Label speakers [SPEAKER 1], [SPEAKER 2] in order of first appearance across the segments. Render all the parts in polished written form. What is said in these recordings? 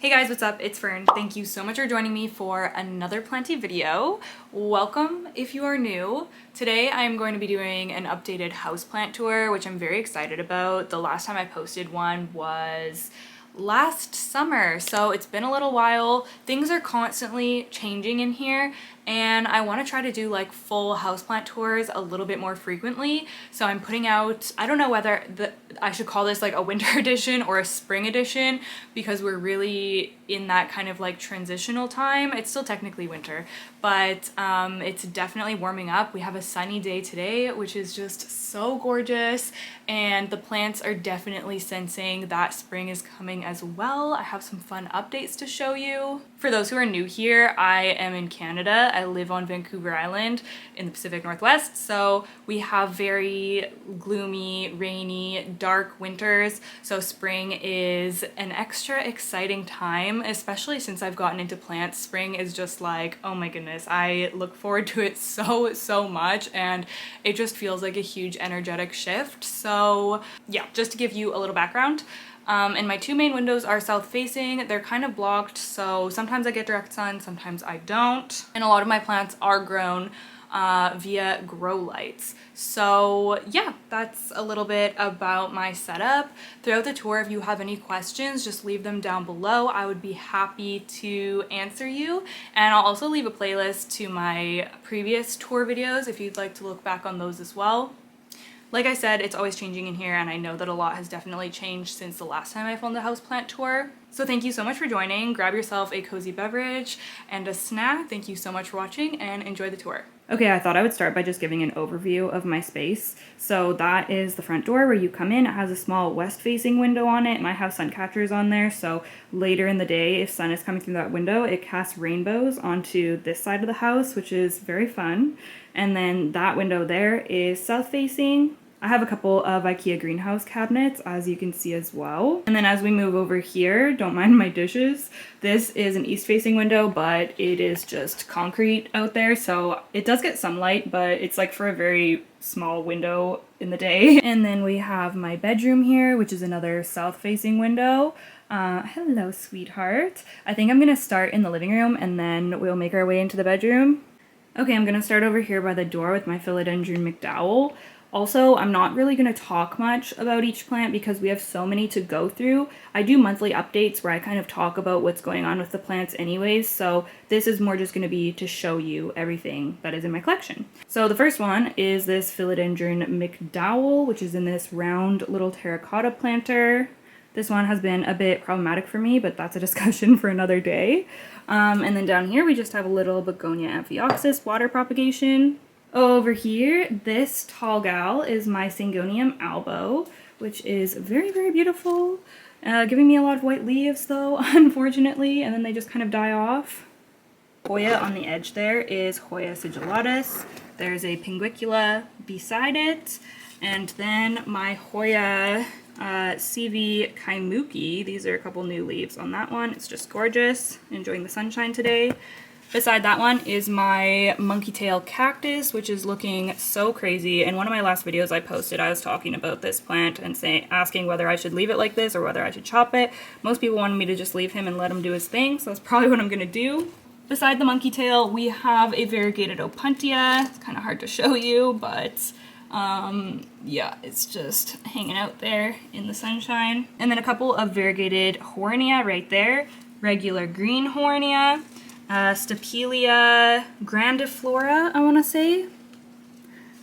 [SPEAKER 1] Hey guys, what's up? It's Fern. Thank you so much for joining me for another planty video. Welcome if you are new. Today I'm going to be doing an updated houseplant tour, which I'm very excited about. The last time I posted one was last summer, so it's been a little while. Things are constantly changing in here, and I want to try to do like full houseplant tours a little bit more frequently. So I'm putting out, I don't know whether I should call this like a winter edition or a spring edition, because we're really in that kind of like transitional time. It's still technically winter, but it's definitely warming up. We have a sunny day today, which is just so gorgeous, and the plants are definitely sensing that spring is coming as well. I have some fun updates to show you. For those who are new here, I am in Canada. I live on Vancouver Island in the Pacific Northwest, so we have very gloomy, rainy, dark winters, so spring is an extra exciting time, especially since I've gotten into plants. Spring is just like, oh my goodness, I look forward to it so much, and it just feels like a huge energetic shift. So yeah, just to give you a little background, and my two main windows are south facing. They're kind of blocked, so sometimes I get direct sun, sometimes I don't. And a lot of my plants are grown via grow lights. So yeah, that's a little bit about my setup. Throughout the tour, if you have any questions, just leave them down below. I would be happy to answer you. And I'll also leave a playlist to my previous tour videos if you'd like to look back on those as well. Like I said, it's always changing in here, and I know that a lot has definitely changed since the last time I filmed a houseplant tour. So thank you so much for joining. Grab yourself a cozy beverage and a snack. Thank you so much for watching, and enjoy the tour. Okay, I thought I would start by just giving an overview of my space. So that is the front door where you come in. It has a small west-facing window on it, and I have sun catchers on there, so later in the day, if sun is coming through that window, it casts rainbows onto this side of the house, which is very fun. And then that window there is south-facing. I have a couple of IKEA greenhouse cabinets, as you can see as well. And then as we move over here, don't mind my dishes, this is an east-facing window, but it is just concrete out there, so it does get sunlight, but it's like for a very small window in the day. And then we have my bedroom here, which is another south-facing window. Hello, sweetheart. I think I'm gonna start in the living room, and then we'll make our way into the bedroom. Okay, I'm gonna start over here by the door with my philodendron McDowell. Also, I'm not really going to talk much about each plant because we have so many to go through. I do monthly updates where I kind of talk about what's going on with the plants anyways, so this is more just going to be to show you everything that is in my collection. So the first one is this philodendron McDowell, which is in this round little terracotta planter. This one has been a bit problematic for me, but that's a discussion for another day. And then down here we just have a little begonia amphioxus water propagation. Over here, this tall gal is my Syngonium albo, which is very beautiful. Giving me a lot of white leaves though, unfortunately, and then they just kind of die off. Hoya on the edge there is Hoya sigillatus. There's a pinguicula beside it. And then my Hoya CV Kaimuki. These are a couple new leaves on that one. It's just gorgeous. Enjoying the sunshine today. Beside that one is my monkey tail cactus, which is looking so crazy. In one of my last videos I posted, I was talking about this plant and asking whether I should leave it like this or whether I should chop it. Most people wanted me to just leave him and let him do his thing, so that's probably what I'm gonna do. Beside the monkey tail, we have a variegated opuntia. It's kind of hard to show you, but yeah, it's just hanging out there in the sunshine. And then a couple of variegated hornea right there. Regular green hornea. Stapelia grandiflora, I want to say.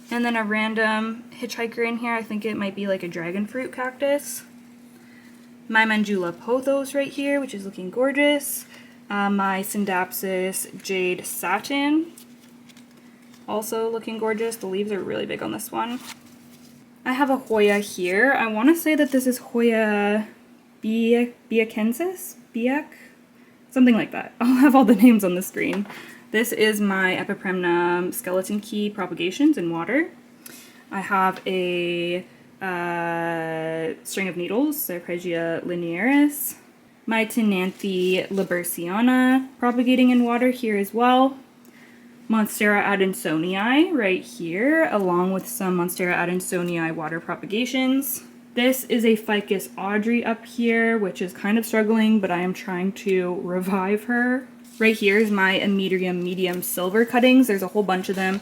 [SPEAKER 1] And then a random hitchhiker in here. I think it might be like a dragon fruit cactus. My Manjula pothos right here, which is looking gorgeous. My Syndapsis jade satin. Also looking gorgeous. The leaves are really big on this one. I have a Hoya here. I want to say that this is Hoya biacensis? Something like that. I'll have all the names on the screen. This is my Epipremnum skeleton key propagations in water. I have a string of needles, Sarpregia linearis. My Tenanthe liberciana propagating in water here as well. Monstera adansonii right here, along with some Monstera adansonii water propagations. This is a Ficus Audrey up here, which is kind of struggling, but I am trying to revive her. Right here is my Immedium medium silver cuttings. There's a whole bunch of them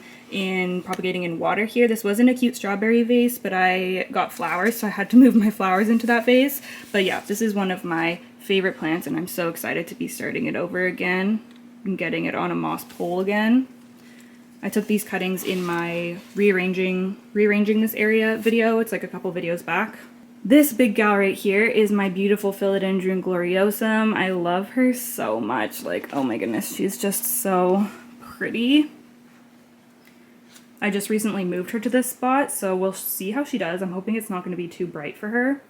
[SPEAKER 1] propagating in water here. This wasn't a cute strawberry vase, but I got flowers, so I had to move my flowers into that vase. But yeah, this is one of my favorite plants, and I'm so excited to be starting it over again and getting it on a moss pole again. I took these cuttings in my rearranging this area video. It's like a couple videos back. This big gal right here is my beautiful Philodendron gloriosum. I love her so much. Like, oh my goodness, she's just so pretty. I just recently moved her to this spot, so we'll see how she does. I'm hoping it's not going to be too bright for her.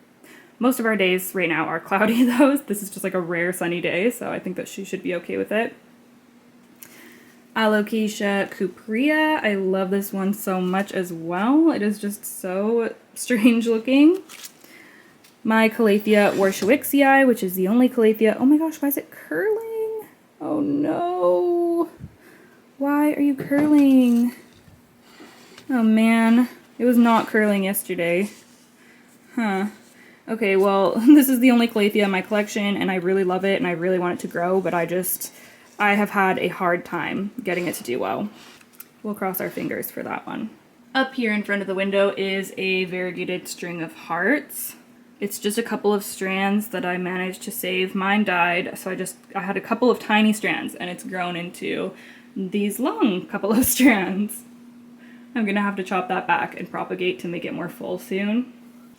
[SPEAKER 1] Most of our days right now are cloudy though. This is just like a rare sunny day, so I think that she should be okay with it. Alocasia cuprea. I love this one so much as well. It is just so strange looking. My Calathea warshawixii, which is the only Calathea. Oh my gosh, why is it curling? Oh no. Why are you curling? Oh man, it was not curling yesterday. Huh. Okay, well, this is the only Calathea in my collection, and I really love it, and I really want it to grow, but I have had a hard time getting it to do well. We'll cross our fingers for that one. Up here in front of the window is a variegated string of hearts. It's just a couple of strands that I managed to save. Mine died, so I had a couple of tiny strands, and it's grown into these long couple of strands. I'm gonna have to chop that back and propagate to make it more full soon.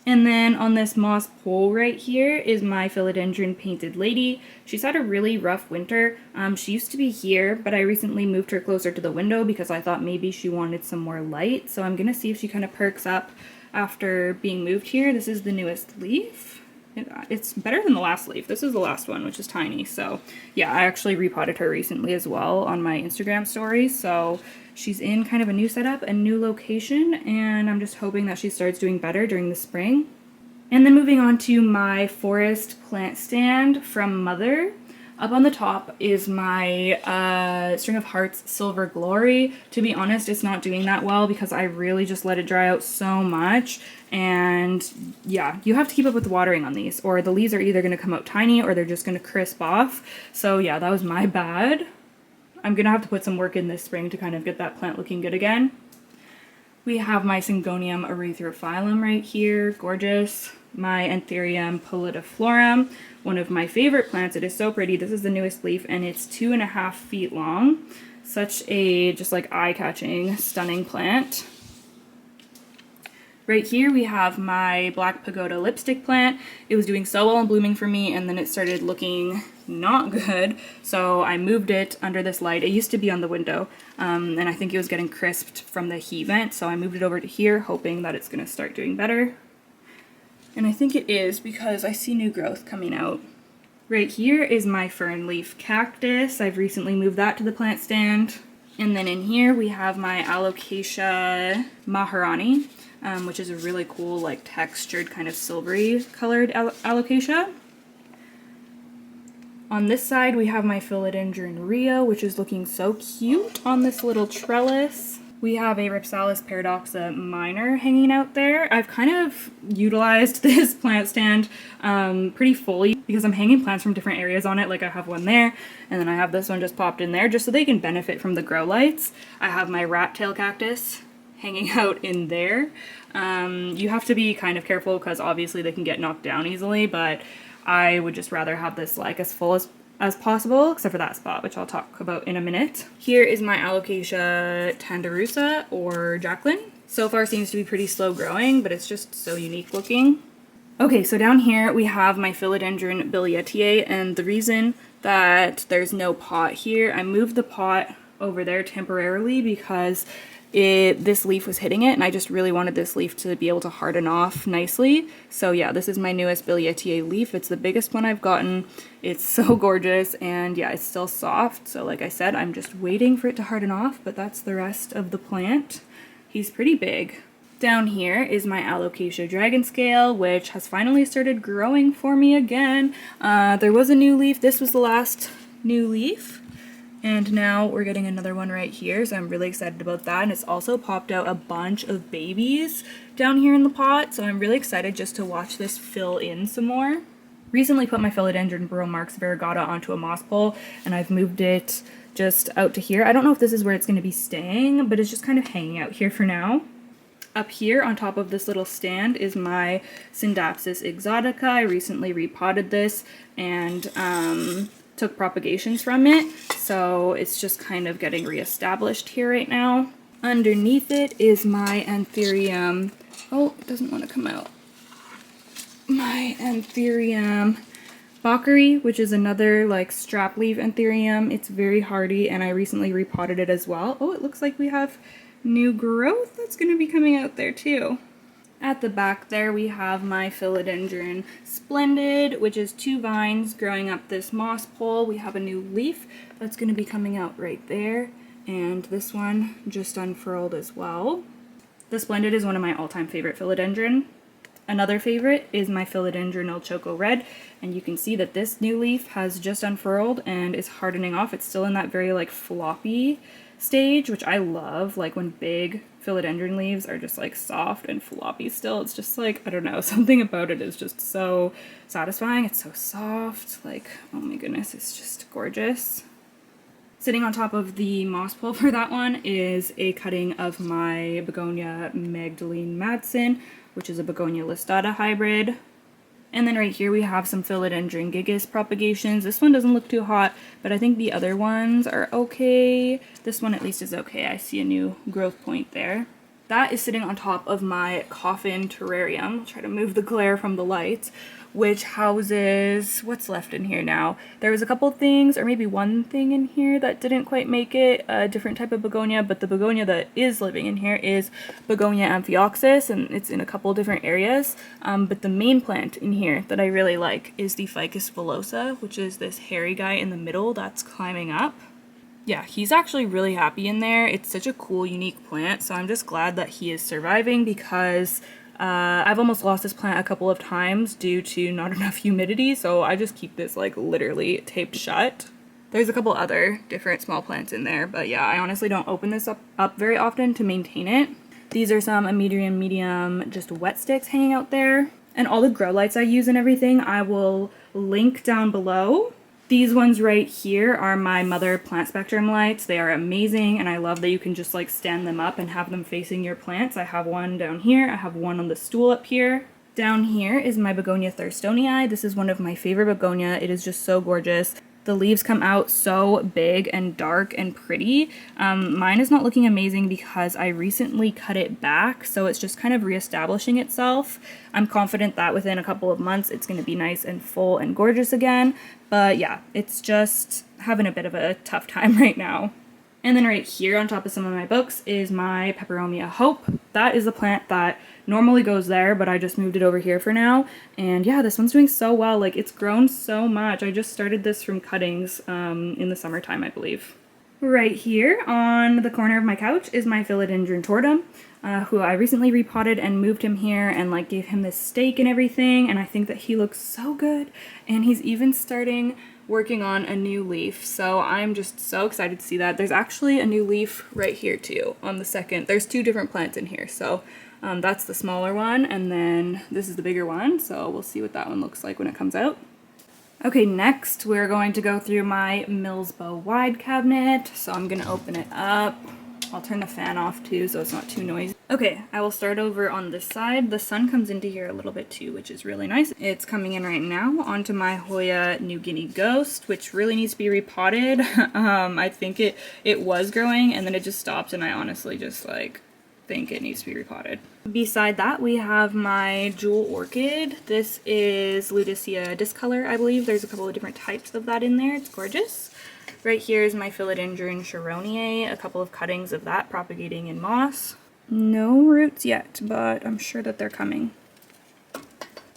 [SPEAKER 1] And then on this moss pole right here is my Philodendron painted lady. She's had a really rough winter. She used to be here, but I recently moved her closer to the window because I thought maybe she wanted some more light. So I'm gonna see if she kind of perks up after being moved here. This is the newest leaf. It's better than the last leaf. This is the last one, which is tiny. So yeah, I actually repotted her recently as well on my Instagram story. So she's in kind of a new setup, a new location, and I'm just hoping that she starts doing better during the spring. And then moving on to my forest plant stand from Mother. Up on the top is my String of Hearts Silver Glory. To be honest, it's not doing that well because I really just let it dry out so much. And yeah, you have to keep up with the watering on these, or the leaves are either going to come out tiny or they're just going to crisp off. So yeah, that was my bad. I'm going to have to put some work in this spring to kind of get that plant looking good again. We have my Syngonium erythrophyllum right here, gorgeous. My Anthurium pallidiflorum, one of my favorite plants. It is so pretty. This is the newest leaf, and it's 2.5 feet long. Such a just like eye-catching, stunning plant. Right here we have my Black Pagoda lipstick plant. It was doing so well and blooming for me, and then it started looking not good, so I moved it under this light. It used to be on the window, and I think it was getting crisped from the heat vent, so I moved it over to here, hoping that it's going to start doing better. And I think it is because I see new growth coming out. Right here is my fern leaf cactus. I've recently moved that to the plant stand. And then in here we have my Alocasia Maharani, which is a really cool, like textured, kind of silvery colored Alocasia. On this side we have my Philodendron Rio, which is looking so cute on this little trellis. We have a Ripsalis paradoxa minor hanging out there. I've kind of utilized this plant stand pretty fully because I'm hanging plants from different areas on it. Like I have one there, and then I have this one just popped in there just so they can benefit from the grow lights. I have my rat tail cactus hanging out in there. You have to be kind of careful because obviously they can get knocked down easily, but I would just rather have this like as full as possible, except for that spot, which I'll talk about in a minute. Here is my Alocasia tanderusa, or Jacqueline. So far seems to be pretty slow growing, but it's just so unique looking. Okay, so down here we have my Philodendron bilietiae, and the reason that there's no pot here, I moved the pot over there temporarily because this leaf was hitting it, and I just really wanted this leaf to be able to harden off nicely. So yeah, this is my newest bilietiae leaf. It's the biggest one I've gotten. It's so gorgeous, and yeah, it's still soft. So like I said, I'm just waiting for it to harden off, but that's the rest of the plant. He's pretty big. Down here is my Alocasia dragon scale, which has finally started growing for me again. There was a new leaf. This was the last new leaf. And now we're getting another one right here, so I'm really excited about that. And it's also popped out a bunch of babies down here in the pot, so I'm really excited just to watch this fill in some more. Recently put my philodendron Burromarx variegata onto a moss pole, and I've moved it just out to here. I don't know if this is where it's going to be staying, but it's just kind of hanging out here for now. Up here on top of this little stand is my Syndapsis exotica. I recently repotted this and took propagations from it, so it's just kind of getting reestablished here right now. Underneath it is my Anthurium. Oh, it doesn't want to come out. My Anthurium Bakeri, which is another like strap leaf Anthurium. It's very hardy, and I recently repotted it as well. Oh, it looks like we have new growth that's going to be coming out there too. At the back there we have my Philodendron Splendid, which is 2 vines growing up this moss pole. We have a new leaf that's going to be coming out right there, and this one just unfurled as well. The Splendid is one of my all-time favorite philodendron. Another favorite is my Philodendron El Choco Red, and you can see that this new leaf has just unfurled and is hardening off. It's still in that very like floppy stage, which I love, like when big philodendron leaves are just like soft and floppy still. It's just like, I don't know, something about it is just so satisfying. It's so soft, like, oh my goodness, it's just gorgeous. Sitting on top of the moss pole for that one is a cutting of my Begonia Magdalene Madsen, which is a Begonia listata hybrid. And then right here we have some Philodendron Gigas propagations. This one doesn't look too hot, but I think the other ones are okay. This one at least is okay. I see a new growth point there. That is sitting on top of my coffin terrarium. I'll try to move the glare from the lights, which houses, what's left in here now? There was a couple things, or maybe one thing in here that didn't quite make it, a different type of begonia, but the begonia that is living in here is Begonia amphioxus, and it's in a couple different areas. But the main plant in here that I really like is the Ficus villosa, which is this hairy guy in the middle that's climbing up. Yeah, he's actually really happy in there. It's such a cool, unique plant, so I'm just glad that he is surviving, because I've almost lost this plant a couple of times due to not enough humidity, so I just keep this like literally taped shut. There's a couple other different small plants in there, but yeah, I honestly don't open this up very often to maintain it. These are some medium just wet sticks hanging out there. And all the grow lights I use and everything I will link down below. These ones right here are my Mother Plant Spectrum lights. They are amazing, and I love that you can just like stand them up and have them facing your plants. I have one down here, I have one on the stool up here. Down here is my Begonia Thurstonii. This is one of my favorite begonia. It is just so gorgeous. The leaves come out so big and dark and pretty. Mine is not looking amazing because I recently cut it back, so it's just kind of reestablishing itself. I'm confident that within a couple of months it's going to be nice and full and gorgeous again, but yeah, it's just having a bit of a tough time right now. And then right here on top of some of my books is my Peperomia Hope. That is a plant that normally goes there, but I just moved it over here for now. And yeah, this one's doing so well. Like, it's grown so much. I just started this from cuttings in the summertime, I believe. Right here on the corner of my couch is my Philodendron Tortum, who I recently repotted and moved him here and like gave him this stake and everything. And I think that he looks so good. And he's even starting working on a new leaf, so I'm just so excited to see that. There's actually a new leaf right here too on the second. There's 2 different plants in here, so that's the smaller one, and then this is the bigger one, so we'll see what that one looks like when it comes out. Okay, next we're going to go through my Millsbow wide cabinet, so I'm gonna open it up. I'll turn the fan off too so it's not too noisy. Okay, I will start over on this side. The sun comes into here a little bit too, which is really nice. It's coming in right now onto my Hoya New Guinea Ghost, which really needs to be repotted. I think it was growing and then it just stopped, and I honestly just like think it needs to be repotted. Beside that, we have my Jewel Orchid. This is Lutetia Discolor, I believe. There's a couple of different types of that in there. It's gorgeous. Right here is my Philodendron Chironie, a couple of cuttings of that propagating in moss. No roots yet, but I'm sure that they're coming.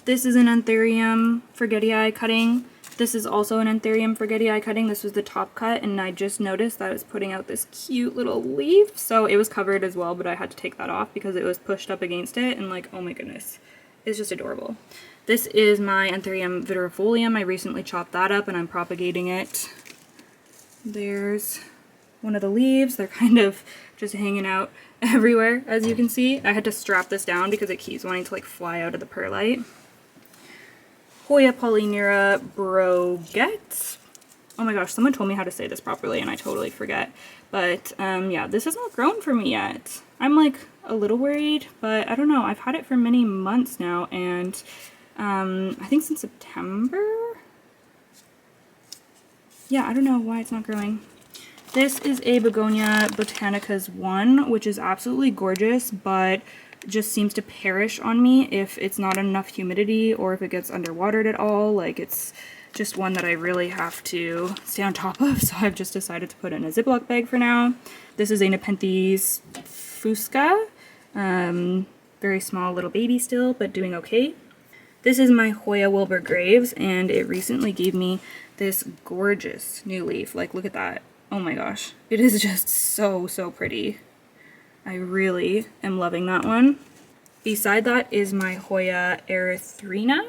[SPEAKER 1] This is an Anthurium Forgetii cutting. This is also an Anthurium Forgetii cutting. This was the top cut, and I just noticed that it was putting out this cute little leaf. So it was covered as well, but I had to take that off because it was pushed up against it, and like, oh my goodness, it's just adorable. This is my Anthurium Vitirifolium. I recently chopped that up, and I'm propagating it There's one of the leaves. They're kind of just hanging out everywhere, as you can see. I had to strap this down because it keeps wanting to like fly out of the perlite. Hoya Polynera Broguette. Oh my gosh, someone told me how to say this properly and I totally forget. But yeah, this has not grown for me yet. I'm like a little worried, but I don't know. I've had it for many months now, and I think since September. Yeah, I don't know why it's not growing. This is a Begonia Botanicas 1, which is absolutely gorgeous, but just seems to perish on me if it's not enough humidity or if it gets underwatered at all. Like, it's just one that I really have to stay on top of, so I've just decided to put it in a Ziploc bag for now. This is a Nepenthes fusca. Very small little baby still, but doing okay. This is my Hoya Wilbur Graves, and it recently gave me this gorgeous new leaf. Like, look at that. Oh my gosh. It is just so, so pretty. I really am loving that one. Beside that is my Hoya Erythrina.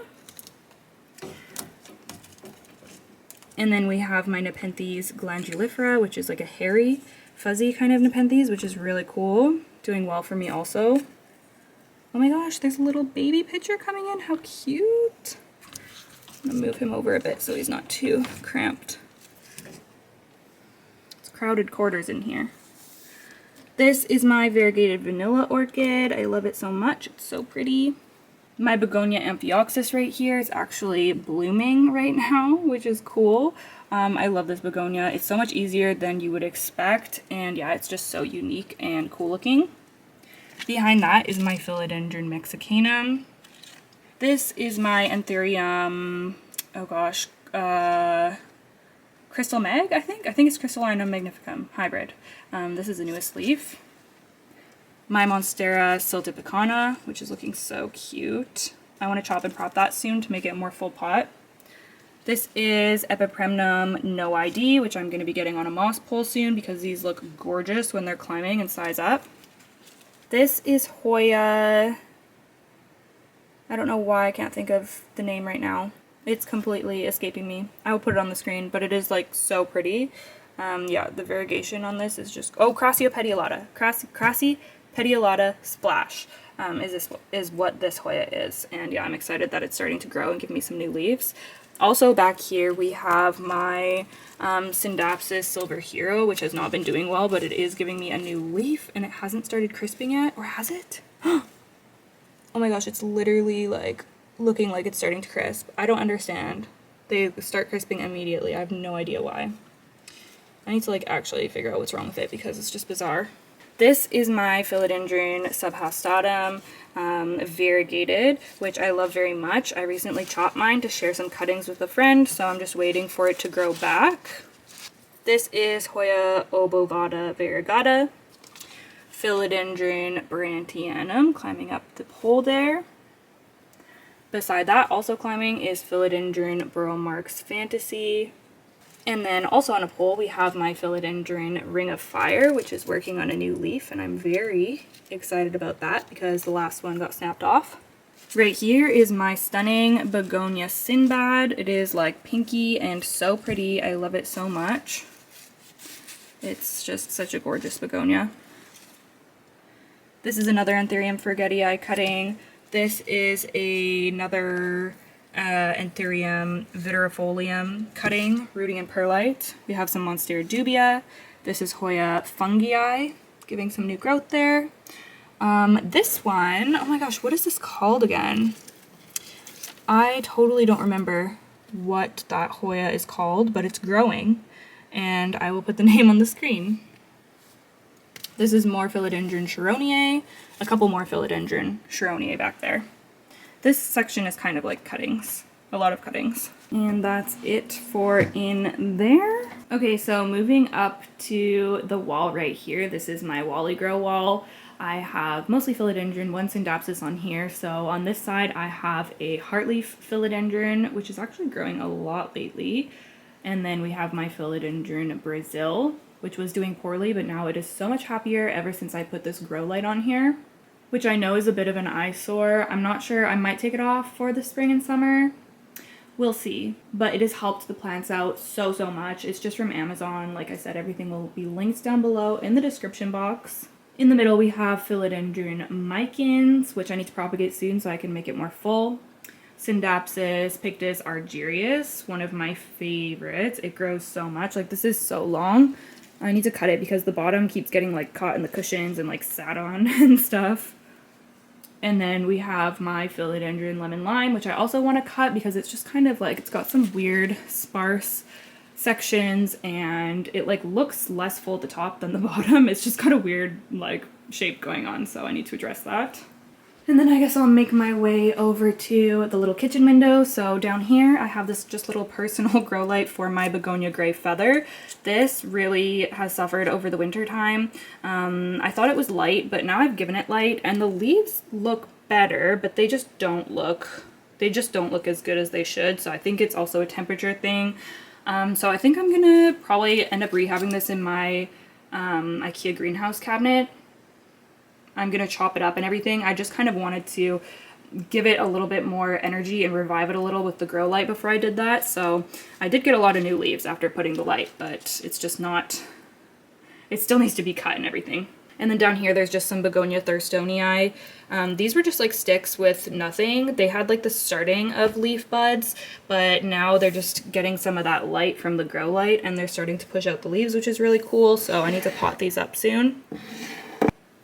[SPEAKER 1] And then we have my Nepenthes glandulifera, which is like a hairy, fuzzy kind of Nepenthes, which is really cool. Doing well for me also. Oh my gosh, there's a little baby picture coming in. How cute. I'm gonna move him over a bit so he's not too cramped. It's crowded quarters in here. This is my variegated vanilla orchid. I love it so much. It's so pretty. My Begonia Amphioxus right here is actually blooming right now, which is cool. I love this begonia. It's so much easier than you would expect, and yeah, it's just so unique and cool looking. Behind that is my Philodendron mexicanum. This is my Anthurium, oh gosh, Crystal Meg, I think it's Crystallinum magnificum hybrid. This is the newest leaf. My Monstera siltipicana, which is looking so cute. I want to chop and prop that soon to make it more full pot. This is Epipremnum no ID, which I'm going to be getting on a moss pole soon because these look gorgeous when they're climbing and size up. This is Hoya. I don't know why I can't think of the name right now. It's completely escaping me. I will put it on the screen, but it is like so pretty. Yeah, the variegation on this is just, oh, Crassio petiolata. Crassi petiolata splash is what this Hoya is. And yeah, I'm excited that it's starting to grow and give me some new leaves. Also back here we have my Syndapsis Silver Hero, which has not been doing well, but it is giving me a new leaf, and it hasn't started crisping yet, or has it? Oh my gosh, it's literally like looking like it's starting to crisp. I don't understand. They start crisping immediately. I have no idea why. I need to like actually figure out what's wrong with it because it's just bizarre. This is my Philodendron subhastatum variegated, which I love very much. I recently chopped mine to share some cuttings with a friend, so I'm just waiting for it to grow back. This is Hoya obovata variegata. Philodendron brantianum climbing up the pole there. Beside that, also climbing, is Philodendron Burromarx Fantasy. And then also on a pole, we have my Philodendron Ring of Fire, which is working on a new leaf, and I'm very excited about that because the last one got snapped off. Right here is my stunning Begonia Sinbad. It is like pinky and so pretty. I love it so much. It's just such a gorgeous begonia. This is another Anthurium forgetii cutting. This is another Anthurium vitirifolium cutting, rooting in perlite. We have some Monstera dubia. This is Hoya fungii, giving some new growth there. This one, oh my gosh, what is this called again? I totally don't remember what that Hoya is called, but it's growing, and I will put the name on the screen. This is more Philodendron Cheroneae, a couple more Philodendron Cheroneae back there. This section is kind of like cuttings, a lot of cuttings. And that's it for in there. Okay, so moving up to the wall right here, this is my Wally Grow wall. I have mostly Philodendron, one Syndapsis on here. So on this side, I have a Heartleaf Philodendron, which is actually growing a lot lately. And then we have my Philodendron Brazil, which was doing poorly, but now it is so much happier ever since I put this grow light on here, which I know is a bit of an eyesore. I'm not sure, I might take it off for the spring and summer. We'll see. But it has helped the plants out so much. It's just from Amazon. Like I said, everything will be linked down below in the description box. In the middle, we have Philodendron micans, which I need to propagate soon so I can make it more full. Syndapsis pictus argyrius, one of my favorites. It grows so much. Like, this is so long. I need to cut it because the bottom keeps getting like caught in the cushions and like sat on and stuff. And then we have my Philodendron lemon lime, which I also want to cut because it's just kind of like, it's got some weird sparse sections and it like looks less full at the top than the bottom. It's just got a weird like shape going on, so I need to address that. And then I guess I'll make my way over to the little kitchen window. So down here I have this just little personal grow light for my begonia gray feather. This really has suffered over the winter time. I thought it was light, but now I've given it light and the leaves look better, but they just don't look as good as they should. So I think it's also a temperature thing. So I think I'm gonna probably end up rehabbing this in my IKEA greenhouse cabinet. I'm gonna chop it up and everything. I just kind of wanted to give it a little bit more energy and revive it a little with the grow light before I did that. So I did get a lot of new leaves after putting the light, but it's just not, it still needs to be cut and everything. And then down here, there's just some Begonia thurstonii. These were just like sticks with nothing. They had like the starting of leaf buds, but now they're just getting some of that light from the grow light and they're starting to push out the leaves, which is really cool. So I need to pot these up soon.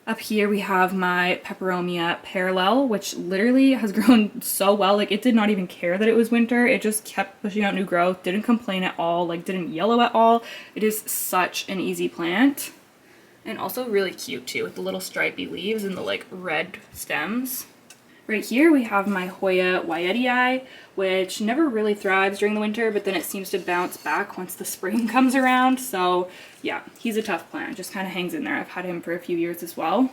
[SPEAKER 1] Up here we have my Peperomia parallel, which literally has grown so well. Like, it did not even care that it was winter. It just kept pushing out new growth, didn't complain at all, like didn't yellow at all. It is such an easy plant. And also really cute too, with the little stripy leaves and the like red stems. Right here we have my Hoya Wyetii, which never really thrives during the winter, but then it seems to bounce back once the spring comes around. So yeah, he's a tough plant, just kind of hangs in there. I've had him for a few years as well.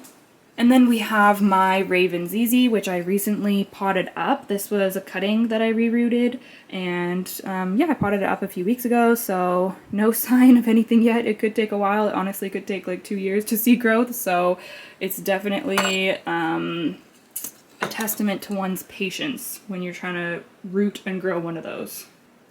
[SPEAKER 1] And then we have my Raven ZZ, which I recently potted up. This was a cutting that I rerouted, and yeah, I potted it up a few weeks ago, so no sign of anything yet. It could take a while. It honestly could take like 2 years to see growth, so it's definitely a testament to one's patience when you're trying to root and grow one of those.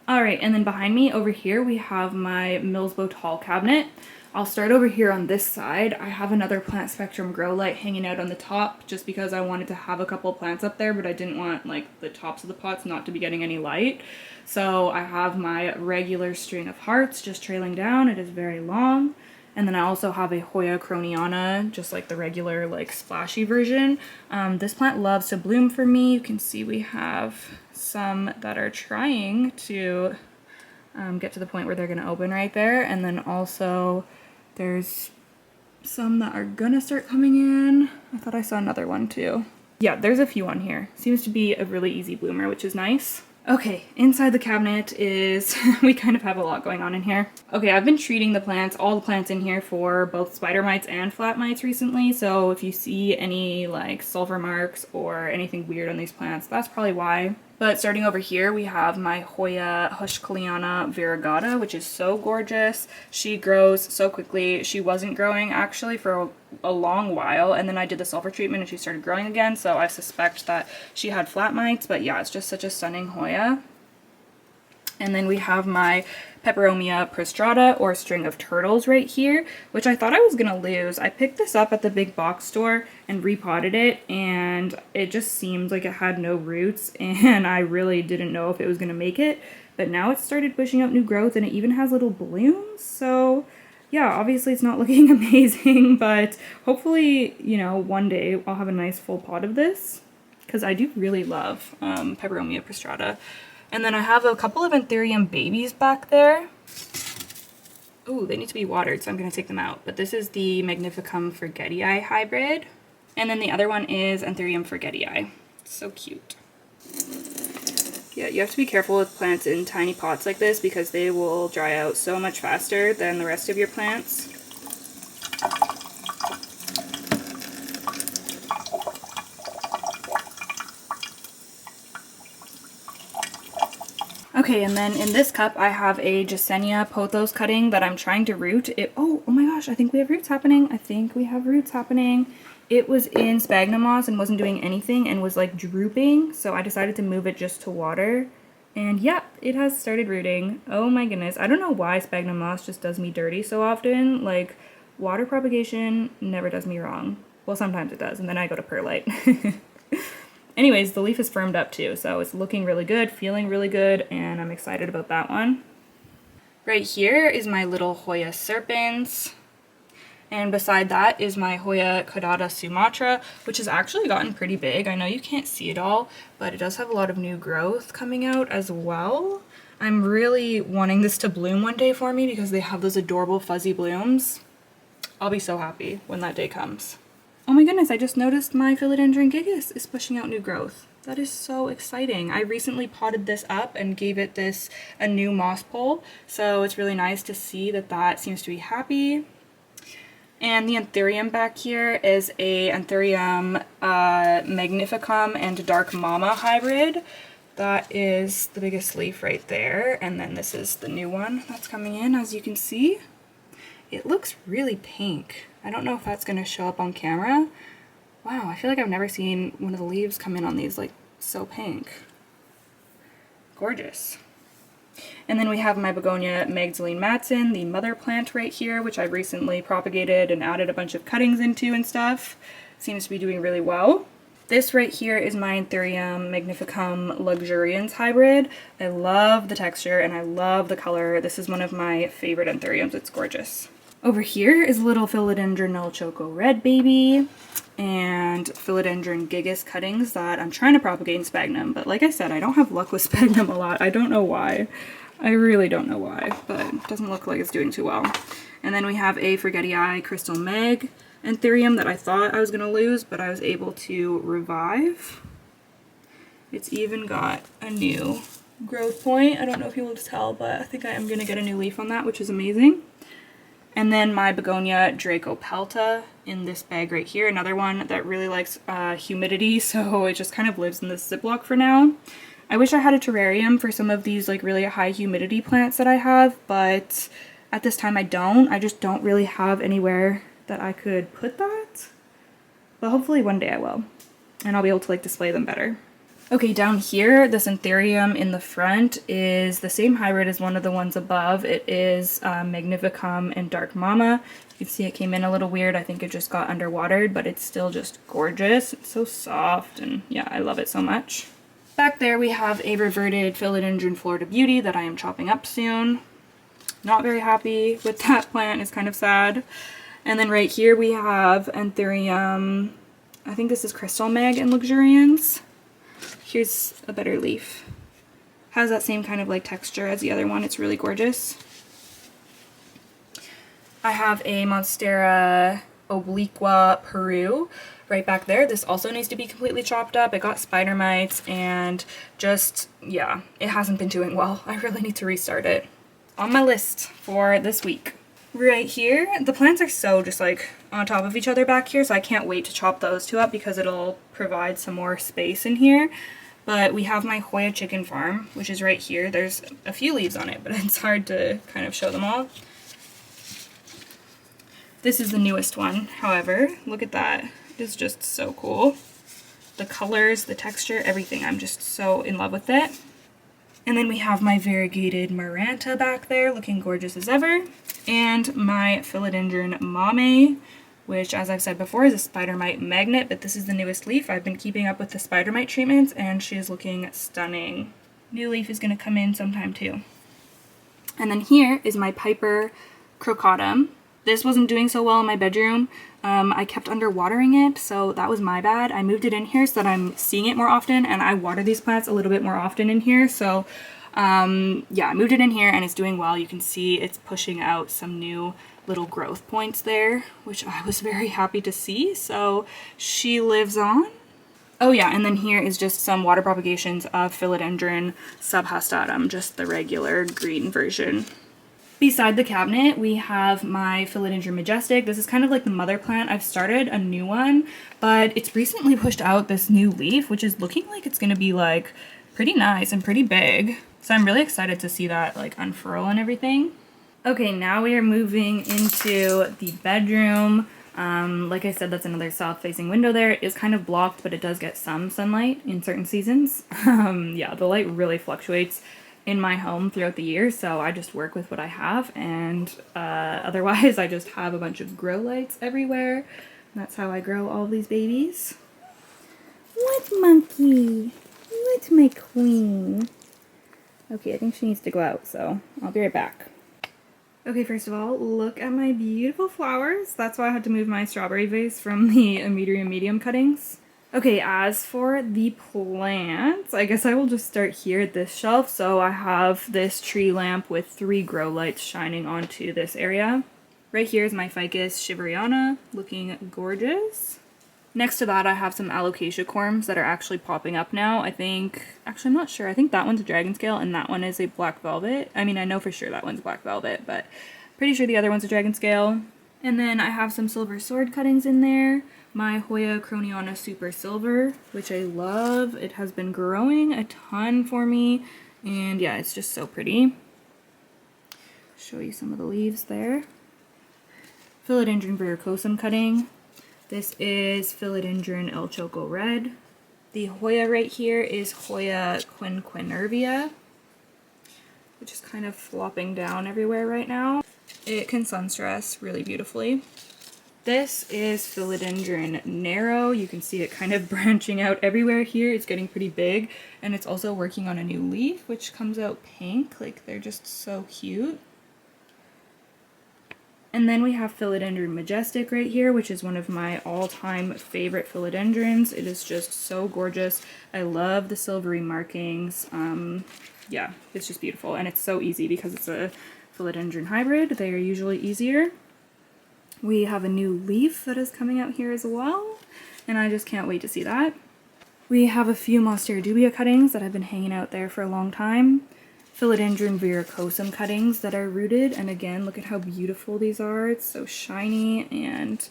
[SPEAKER 1] Alright, and then behind me over here we have my Millsbo tall cabinet. I'll start over here on this side. I have another Plant Spectrum grow light hanging out on the top just because I wanted to have a couple plants up there, but I didn't want like the tops of the pots not to be getting any light. So I have my regular string of hearts just trailing down. It is very long. And then I also have a Hoya croniana, just like the regular like splashy version. This plant loves to bloom for me. You can see we have some that are trying to get to the point where they're gonna open right there. And then also there's some that are gonna start coming in. I thought I saw another one too. Yeah, there's a few on here. Seems to be a really easy bloomer, which is nice. Okay, inside the cabinet is, we kind of have a lot going on in here. Okay, I've been treating the plants, all the plants in here, for both spider mites and flat mites recently, so if you see any like sulfur marks or anything weird on these plants, that's probably why. But starting over here, we have my Hoya Hushkaliana variegata, which is so gorgeous. She grows so quickly. She wasn't growing actually for a long while, and then I did the sulfur treatment and she started growing again, so I suspect that she had flat mites, but yeah, it's just such a stunning Hoya. And then we have my Peperomia prostrata, or string of turtles, right here, which I thought I was gonna lose. I picked this up at the big box store and repotted it, and it just seemed like it had no roots, and I really didn't know if it was gonna make it, but now it's started pushing out new growth, and it even has little blooms, so yeah, obviously it's not looking amazing, but hopefully, you know, one day I'll have a nice full pot of this, because I do really love Peperomia prostrata. And then I have a couple of Anthurium babies back there. Ooh, they need to be watered, so I'm going to take them out. But this is the Magnificum Forgetii hybrid. And then the other one is Anthurium Forgetii. So cute. Yeah, you have to be careful with plants in tiny pots like this because they will dry out so much faster than the rest of your plants. Okay, and then in this cup I have a Jesenia pothos cutting that I'm trying to root. Oh my gosh, I think we have roots happening. It was in sphagnum moss and wasn't doing anything and was like drooping, so I decided to move it just to water. And yeah, it has started rooting. Oh my goodness. I don't know why sphagnum moss just does me dirty so often. Like, water propagation never does me wrong. Well, sometimes it does, and then I go to perlite. Anyways, the leaf is firmed up too, so it's looking really good, feeling really good, and I'm excited about that one. Right here is my little Hoya serpens. And beside that is my Hoya caudata Sumatra, which has actually gotten pretty big. I know you can't see it all, but it does have a lot of new growth coming out as well. I'm really wanting this to bloom one day for me because they have those adorable fuzzy blooms. I'll be so happy when that day comes. Oh my goodness, I just noticed my Philodendron gigas is pushing out new growth. That is so exciting. I recently potted this up and gave it a new moss pole, so it's really nice to see that that seems to be happy. And the anthurium back here is a anthurium magnificum and dark mama hybrid. That is the biggest leaf right there. And then this is the new one that's coming in, as you can see. It looks really pink. I don't know if that's going to show up on camera. Wow, I feel like I've never seen one of the leaves come in on these like so pink. Gorgeous. And then we have my begonia Magdalene Matson, the mother plant right here, which I've recently propagated and added a bunch of cuttings into and stuff. Seems to be doing really well. This right here is my Anthurium magnificum luxurians hybrid. I love the texture and I love the color. This is one of my favorite anthuriums. It's gorgeous. Over here is little Philodendron El Choco Red baby and Philodendron gigas cuttings that I'm trying to propagate in sphagnum, but like I said, I don't have luck with sphagnum a lot. I don't know why. I really don't know why, but it doesn't look like it's doing too well. And then we have a Forgetii Crystal Meg anthurium that I thought I was going to lose, but I was able to revive. It's even got a new growth point. I don't know if you'll tell, but I think I am going to get a new leaf on that, which is amazing. And then my begonia Dracopelta in this bag right here, another one that really likes humidity, so it just kind of lives in this Ziploc for now. I wish I had a terrarium for some of these like really high humidity plants that I have, but at this time I don't. I just don't really have anywhere that I could put that. But hopefully one day I will, and I'll be able to like display them better. Okay, down here, this anthurium in the front is the same hybrid as one of the ones above. It is Magnificum and Dark Mama. You can see it came in a little weird. I think it just got underwatered, but it's still just gorgeous. It's so soft, and yeah, I love it so much. Back there we have a reverted Philodendron Florida Beauty that I am chopping up soon. Not very happy with that plant. It's kind of sad. And then right here we have anthurium, I think this is Crystal Meg and Luxurians. Here's a better leaf. Has that same kind of like texture as the other one. It's really gorgeous. I have a Monstera obliqua Peru right back there. This also needs to be completely chopped up. It got spider mites and just, yeah, it hasn't been doing well. I really need to restart it. On my list for this week. Right here, the plants are so just like on top of each other back here, so I can't wait to chop those two up because it'll provide some more space in here. But we have my Hoya chicken farm, which is right here. There's a few leaves on it, but it's hard to kind of show them all. This is the newest one, however. Look at that. It's just so cool. The colors, the texture, everything. I'm just so in love with it. And then we have my variegated Maranta back there, looking gorgeous as ever. And my Philodendron Mame, which, as I've said before, is a spider mite magnet, but this is the newest leaf. I've been keeping up with the spider mite treatments, and she is looking stunning. New leaf is going to come in sometime too. And then here is my Piper Crocotum. This wasn't doing so well in my bedroom. I kept underwatering it, so that was my bad. I moved it in here so that I'm seeing it more often, and I water these plants a little bit more often in here, so yeah, I moved it in here and it's doing well. You can see it's pushing out some new little growth points there, which I was very happy to see, so she lives on. Oh yeah, and then here is just some water propagations of Philodendron subhastatum, just the regular green version. Beside the cabinet, we have my Philodendron Majestic. This is kind of like the mother plant. I've started a new one, but it's recently pushed out this new leaf, which is looking like it's gonna be like pretty nice and pretty big. So I'm really excited to see that like unfurl and everything. Okay, now we are moving into the bedroom. Like I said, that's another south-facing window there. It is kind of blocked, but it does get some sunlight in certain seasons. Yeah, the light really fluctuates in my home throughout the year, so I just work with what I have, and otherwise I just have a bunch of grow lights everywhere. That's how I grow all these babies. What monkey? What my queen? Okay, I think she needs to go out, so I'll be right back. Okay, first of all, look at my beautiful flowers. That's why I had to move my strawberry vase from the medium cuttings. Okay, as for the plants, I guess I will just start here at this shelf. So I have this tree lamp with 3 grow lights shining onto this area. Right here is my ficus shiveriana, looking gorgeous. Next to that, I have some alocasia corms that are actually popping up now. Actually, I'm not sure. I think that one's a dragon scale and that one is a black velvet. I mean, I know for sure that one's black velvet, but pretty sure the other one's a dragon scale. And then I have some silver sword cuttings in there. My Hoya croniana super silver, which I love. It has been growing a ton for me. And yeah, it's just so pretty. Show you some of the leaves there. Philodendron verrucosum cutting. This is Philodendron El Choco Red. The Hoya right here is Hoya quinquenervia, which is kind of flopping down everywhere right now. It can sun stress really beautifully. This is Philodendron narrow. You can see it kind of branching out everywhere here. It's getting pretty big, and it's also working on a new leaf, which comes out pink. Like, they're just so cute. And then we have Philodendron majestic right here, which is one of my all-time favorite philodendrons. It is just so gorgeous. I love the silvery markings. Yeah, it's just beautiful. And it's so easy because it's a philodendron hybrid. They are usually easier. We have a new leaf that is coming out here as well, and I just can't wait to see that. We have a few Monstera dubia cuttings that have been hanging out there for a long time. Philodendron verrucosum cuttings that are rooted, and again, look at how beautiful these are. It's so shiny and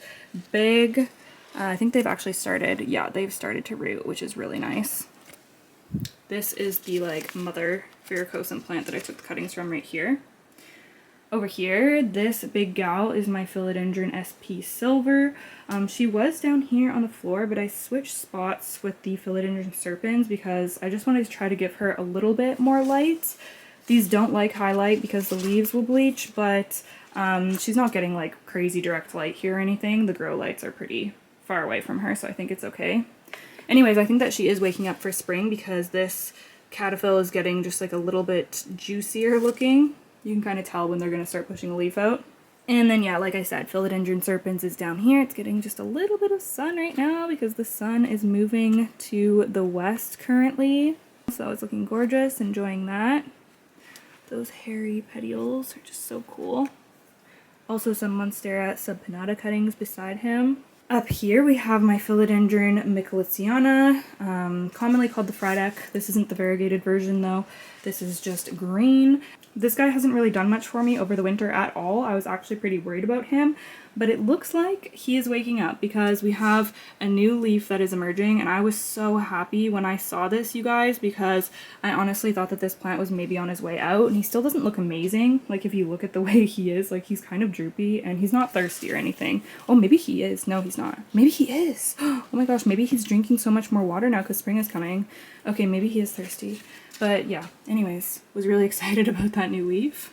[SPEAKER 1] big. I think they've actually started, yeah, they've started to root, which is really nice. This is the like mother verrucosum plant that I took the cuttings from right here. Over here, this big gal is my Philodendron SP Silver. She was down here on the floor, but I switched spots with the Philodendron Serpens because I just wanted to try to give her a little bit more light. These don't like highlight because the leaves will bleach, but she's not getting like crazy direct light here or anything. The grow lights are pretty far away from her, so I think it's okay. Anyways, I think that she is waking up for spring because this cataphyll is getting just like a little bit juicier looking. You can kind of tell when they're going to start pushing a leaf out. And then, yeah, like I said, Philodendron Serpens is down here. It's getting just a little bit of sun right now because the sun is moving to the west currently. So it's looking gorgeous, enjoying that. Those hairy petioles are just so cool. Also some Monstera subpinnata cuttings beside him. Up here we have my Philodendron michelitziana, commonly called the Friedeck. This isn't the variegated version though. This is just green. This guy hasn't really done much for me over the winter at all. I was actually pretty worried about him, but it looks like he is waking up because we have a new leaf that is emerging, and I was so happy when I saw this, you guys, because I honestly thought that this plant was maybe on his way out, and he still doesn't look amazing. Like, if you look at the way he is, like, he's kind of droopy, and he's not thirsty or anything. Oh, maybe he is. No, he's not. Maybe he is. Oh my gosh, maybe he's drinking so much more water now because spring is coming. Okay, maybe he is thirsty. But yeah, anyways, was really excited about that new leaf.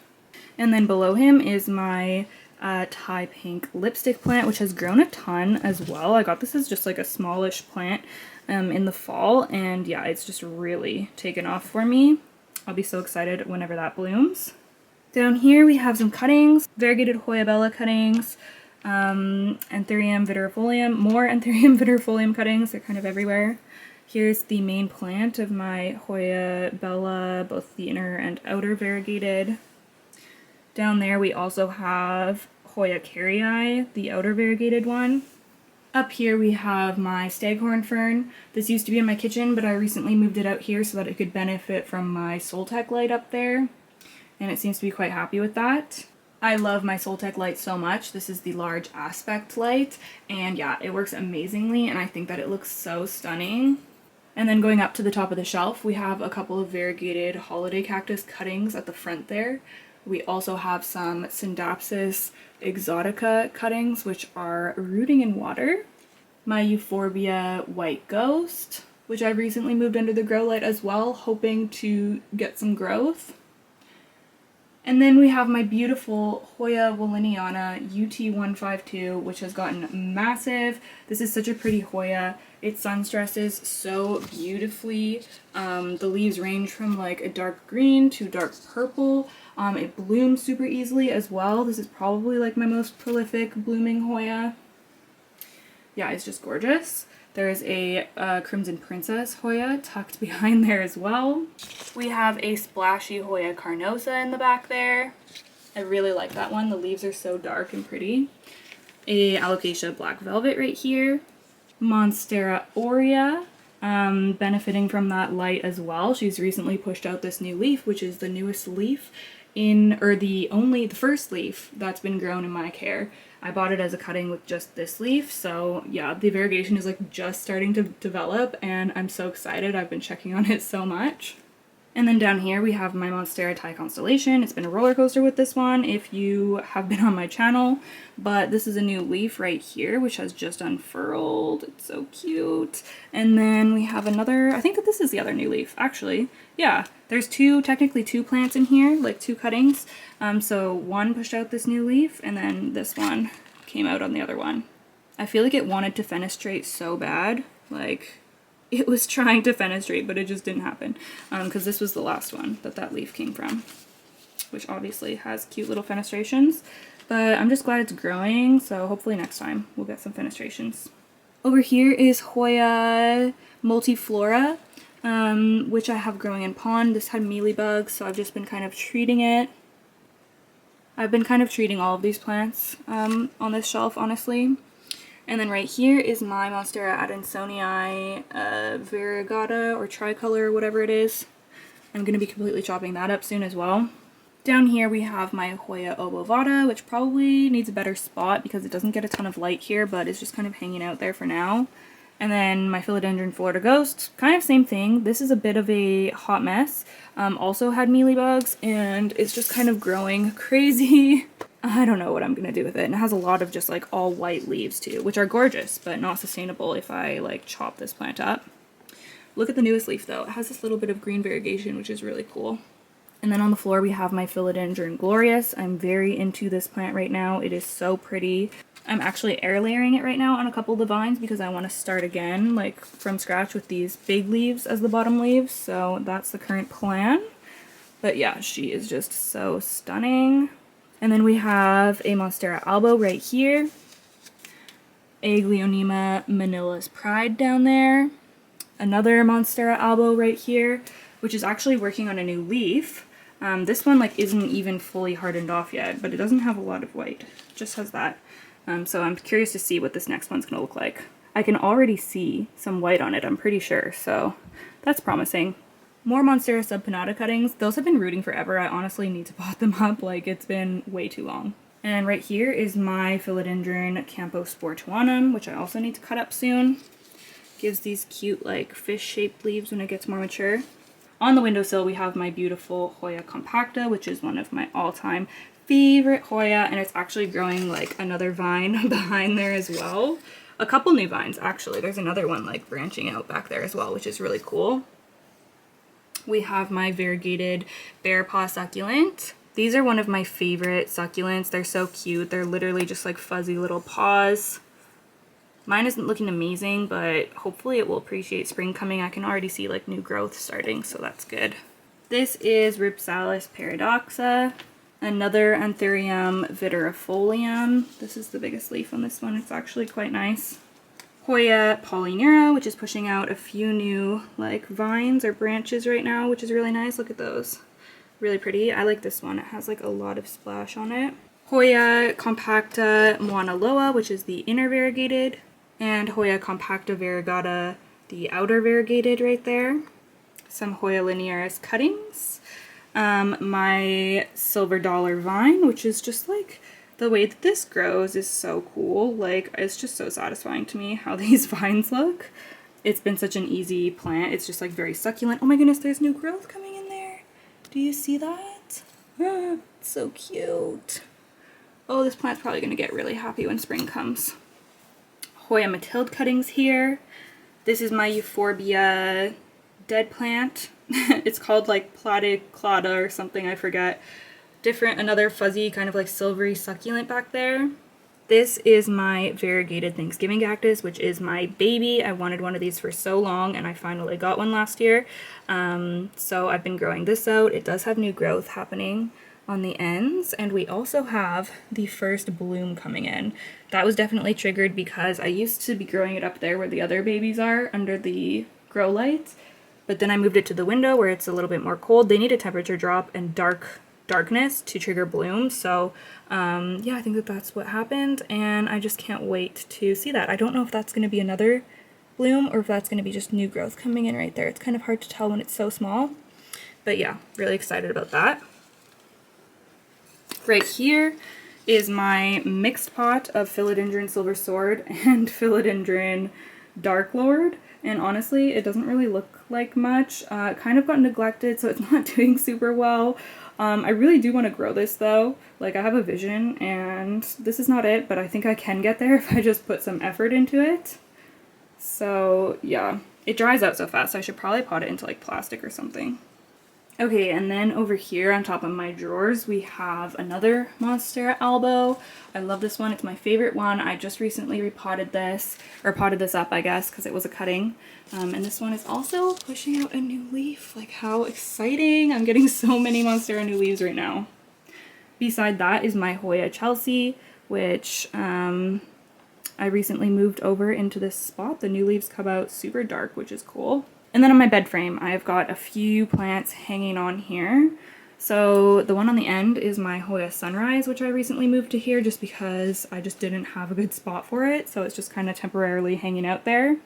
[SPEAKER 1] And then below him is my Thai pink lipstick plant, which has grown a ton as well. I got this as just like a smallish plant in the fall, and yeah, it's just really taken off for me. I'll be so excited whenever that blooms. Down here we have some cuttings, variegated Hoya bella cuttings, Anthurium vitirifolium, more Anthurium vitirifolium cuttings. They're kind of everywhere. Here's the main plant of my Hoya bella, both the inner and outer variegated. Down there we also have Hoya carrii, the outer variegated one. Up here we have my staghorn fern. This used to be in my kitchen, but I recently moved it out here so that it could benefit from my Soltech light up there. And it seems to be quite happy with that. I love my Soltech light so much. This is the large aspect light, and yeah, it works amazingly, and I think that it looks so stunning. And then going up to the top of the shelf, we have a couple of variegated holiday cactus cuttings at the front there. We also have some Syndapsis exotica cuttings, which are rooting in water. My Euphorbia White Ghost, which I've recently moved under the grow light as well, hoping to get some growth. And then we have my beautiful Hoya Walliniana UT152, which has gotten massive. This is such a pretty Hoya. It sun stresses so beautifully. The leaves range from like a dark green to dark purple. It blooms super easily as well. This is probably like my most prolific blooming Hoya. Yeah, it's just gorgeous. There's a Crimson Princess Hoya tucked behind there as well. We have a splashy Hoya Carnosa in the back there. I really like that one. The leaves are so dark and pretty. A Alocasia Black Velvet right here. Monstera Aurea, benefiting from that light as well. She's recently pushed out this new leaf, which is the newest leaf or the first leaf that's been grown in my care. I bought it as a cutting with just this leaf, so yeah, the variegation is like just starting to develop and I'm so excited. I've been checking on it so much. And then down here we have my Monstera Thai Constellation. It's been a roller coaster with this one if you have been on my channel, but this is a new leaf right here which has just unfurled. It's so cute. And then we have another, I think that this is the other new leaf actually. Yeah, there's technically two plants in here, like two cuttings. So one pushed out this new leaf and then this one came out on the other one. I feel like it wanted to fenestrate so bad, like it was trying to fenestrate, but it just didn't happen because this was the last one that leaf came from, which obviously has cute little fenestrations, but I'm just glad it's growing, so hopefully next time we'll get some fenestrations. Over here is Hoya Multiflora, which I have growing in pond. This had mealybugs, so I've just been kind of treating it. I've been kind of treating all of these plants on this shelf, honestly. And then right here is my Monstera Adansonii variegata or tricolor, whatever it is. I'm going to be completely chopping that up soon as well. Down here we have my Hoya obovata, which probably needs a better spot because it doesn't get a ton of light here, but it's just kind of hanging out there for now. And then my Philodendron Florida Ghost, kind of same thing. This is a bit of a hot mess. Also had mealybugs, and it's just kind of growing crazy. I don't know what I'm gonna do with it. And it has a lot of just like all white leaves too, which are gorgeous, but not sustainable if I like chop this plant up. Look at the newest leaf though. It has this little bit of green variegation, which is really cool. And then on the floor we have my Philodendron Glorious. I'm very into this plant right now. It is so pretty. I'm actually air layering it right now on a couple of the vines because I want to start again like from scratch with these big leaves as the bottom leaves. So that's the current plan. But yeah, she is just so stunning. And then we have a Monstera Albo right here. A Gleonema Manila's Pride down there. Another Monstera Albo right here, which is actually working on a new leaf. This one like isn't even fully hardened off yet, but it doesn't have a lot of white. It just has that. So I'm curious to see what this next one's gonna look like. I can already see some white on it, I'm pretty sure, so that's promising. More Monstera subpinnata cuttings. Those have been rooting forever. I honestly need to pot them up, like it's been way too long. And right here is my Philodendron Campo Sportuanum, which I also need to cut up soon. Gives these cute like fish-shaped leaves when it gets more mature. On the windowsill we have my beautiful Hoya compacta, which is one of my all-time favorite Hoya, and it's actually growing like another vine behind there as well. A couple new vines actually. There's another one like branching out back there as well, which is really cool. We have my variegated bear paw succulent. These are one of my favorite succulents. They're so cute. They're literally just like fuzzy little paws. Mine isn't looking amazing, but hopefully it will appreciate spring coming. I can already see like new growth starting, so that's good. This is Ripsalis paradoxa. Another Anthurium vitirifolium. This is the biggest leaf on this one. It's actually quite nice. Hoya Polynera, which is pushing out a few new like vines or branches right now, which is really nice. Look at those. Really pretty. I like this one. It has like a lot of splash on it. Hoya compacta Moana Loa, which is the inner variegated, and Hoya compacta variegata, the outer variegated right there. Some Hoya linearis cuttings. My silver dollar vine, which is just like the way that this grows is so cool. Like, it's just so satisfying to me how these vines look. It's been such an easy plant. It's just like very succulent. Oh my goodness, there's new growth coming in there. Do you see that? So cute. Oh, this plant's probably gonna get really happy when spring comes. Hoya Matilde cuttings here. This is my Euphorbia dead plant. It's called like platyclada or something, I forget. Different, another fuzzy kind of like silvery succulent back there. This is my variegated Thanksgiving cactus, which is my baby. I wanted one of these for so long and I finally got one last year. So I've been growing this out. It does have new growth happening on the ends, and we also have the first bloom coming in. That was definitely triggered because I used to be growing it up there where the other babies are under the grow lights, but then I moved it to the window where it's a little bit more cold. They need a temperature drop and darkness to trigger bloom. So yeah, I think that that's what happened, and I just can't wait to see that. I don't know if that's going to be another bloom or if that's going to be just new growth coming in right there. It's kind of hard to tell when it's so small, but yeah, really excited about that. Right here is my mixed pot of Philodendron Silver Sword and Philodendron Dark Lord, and honestly it doesn't really look like much. It kind of got neglected, so it's not doing super well. I really do want to grow this though. Like, I have a vision and this is not it, but I think I can get there if I just put some effort into it. So yeah, it dries out so fast, so I should probably pot it into like plastic or something. Okay, and then over here on top of my drawers, we have another Monstera Albo. I love this one. It's my favorite one. I just recently repotted this, or potted this up, I guess, because it was a cutting. And this one is also pushing out a new leaf. Like, how exciting. I'm getting so many Monstera new leaves right now. Beside that is my Hoya Chelsea, which I recently moved over into this spot. The new leaves come out super dark, which is cool. And then on my bed frame, I've got a few plants hanging on here. So the one on the end is my Hoya Sunrise, which I recently moved to here just because I just didn't have a good spot for it. So it's just kind of temporarily hanging out there.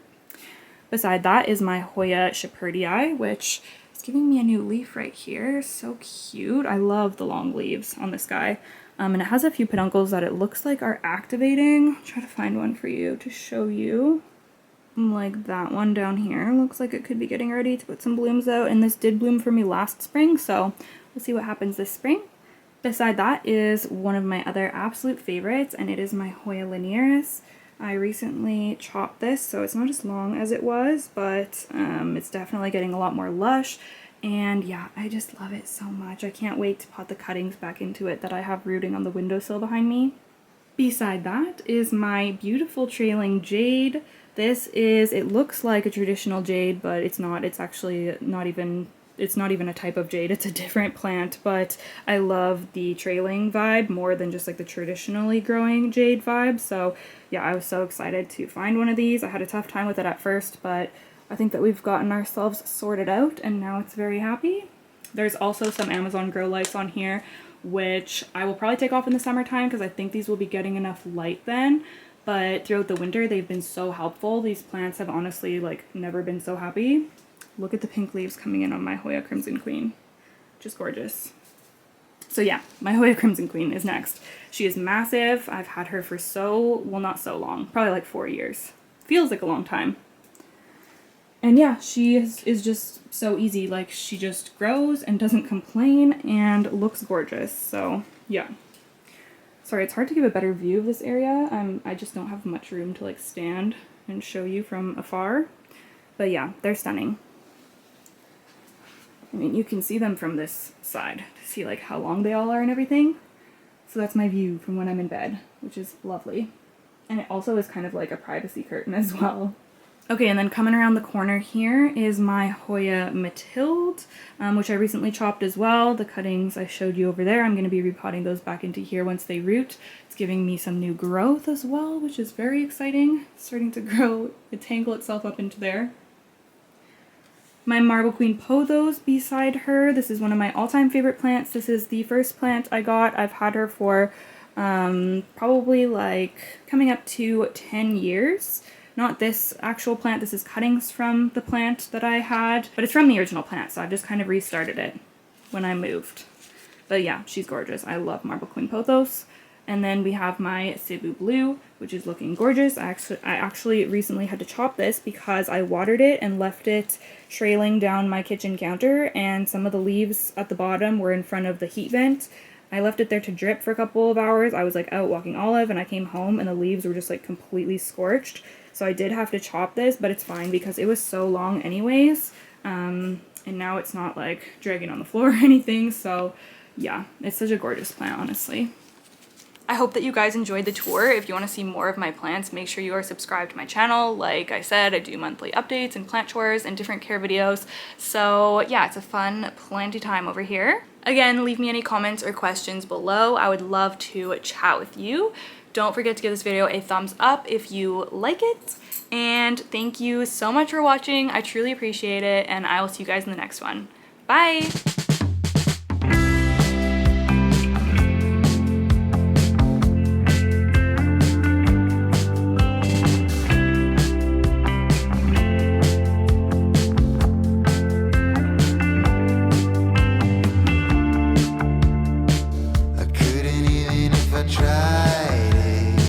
[SPEAKER 1] Beside that is my Hoya Shepherdii, which is giving me a new leaf right here. So cute. I love the long leaves on this guy. And it has a few peduncles that it looks like are activating. I'll try to find one for you to show you. Like that one down here looks like it could be getting ready to put some blooms out, and this did bloom for me last spring, so we'll see what happens this spring. Beside that is one of my other absolute favorites, and it is my Hoya linearis. I recently chopped this, so it's not as long as it was, but it's definitely getting a lot more lush, and yeah, I just love it so much. I can't wait to pot the cuttings back into it that I have rooting on the windowsill behind me. Beside that is my beautiful trailing jade. This is, it looks like a traditional jade, but it's not. It's actually not even, it's not even a type of jade. It's a different plant, but I love the trailing vibe more than just like the traditionally growing jade vibe. So yeah, I was so excited to find one of these. I had a tough time with it at first, but I think that we've gotten ourselves sorted out and now it's very happy. There's also some Amazon grow lights on here, which I will probably take off in the summertime because I think these will be getting enough light then. But throughout the winter, they've been so helpful. These plants have honestly like never been so happy. Look at the pink leaves coming in on my Hoya Crimson Queen. Just gorgeous. So yeah, my Hoya Crimson Queen is next. She is massive. I've had her for well, not so long, probably like 4 years. Feels like a long time. And yeah, she is just so easy. Like, she just grows and doesn't complain and looks gorgeous. So yeah. Sorry, it's hard to give a better view of this area. I just don't have much room to like stand and show you from afar. But yeah, they're stunning. I mean, you can see them from this side to see like how long they all are and everything. So that's my view from when I'm in bed, which is lovely. And it also is kind of like a privacy curtain as well. Okay, and then coming around the corner here is my Hoya Matilde, which I recently chopped as well. The cuttings I showed you over there, I'm going to be repotting those back into here once they root. It's giving me some new growth as well, which is very exciting. It's starting to grow, tangle itself up into there. My Marble Queen Pothos beside her. This is one of my all-time favorite plants. This is the first plant I got. I've had her for probably like coming up to 10 years. Not this actual plant, this is cuttings from the plant that I had, but it's from the original plant, so I've just kind of restarted it when I moved. But yeah, she's gorgeous. I love Marble Queen Pothos. And then we have my Cebu Blue, which is looking gorgeous. I actually recently had to chop this because I watered it and left it trailing down my kitchen counter, and some of the leaves at the bottom were in front of the heat vent. I left it there to drip for a couple of hours. I was like out walking Olive and I came home and the leaves were just like completely scorched. So I did have to chop this, but it's fine because it was so long anyways. And now it's not like dragging on the floor or anything. So yeah, it's such a gorgeous plant, honestly. I hope that you guys enjoyed the tour. If you want to see more of my plants, make sure you are subscribed to my channel. Like I said, I do monthly updates and plant tours and different care videos. So yeah, it's a fun planty time over here. Again, leave me any comments or questions below. I would love to chat with you. Don't forget to give this video a thumbs up if you like it. And thank you so much for watching. I truly appreciate it, and I will see you guys in the next one. Bye!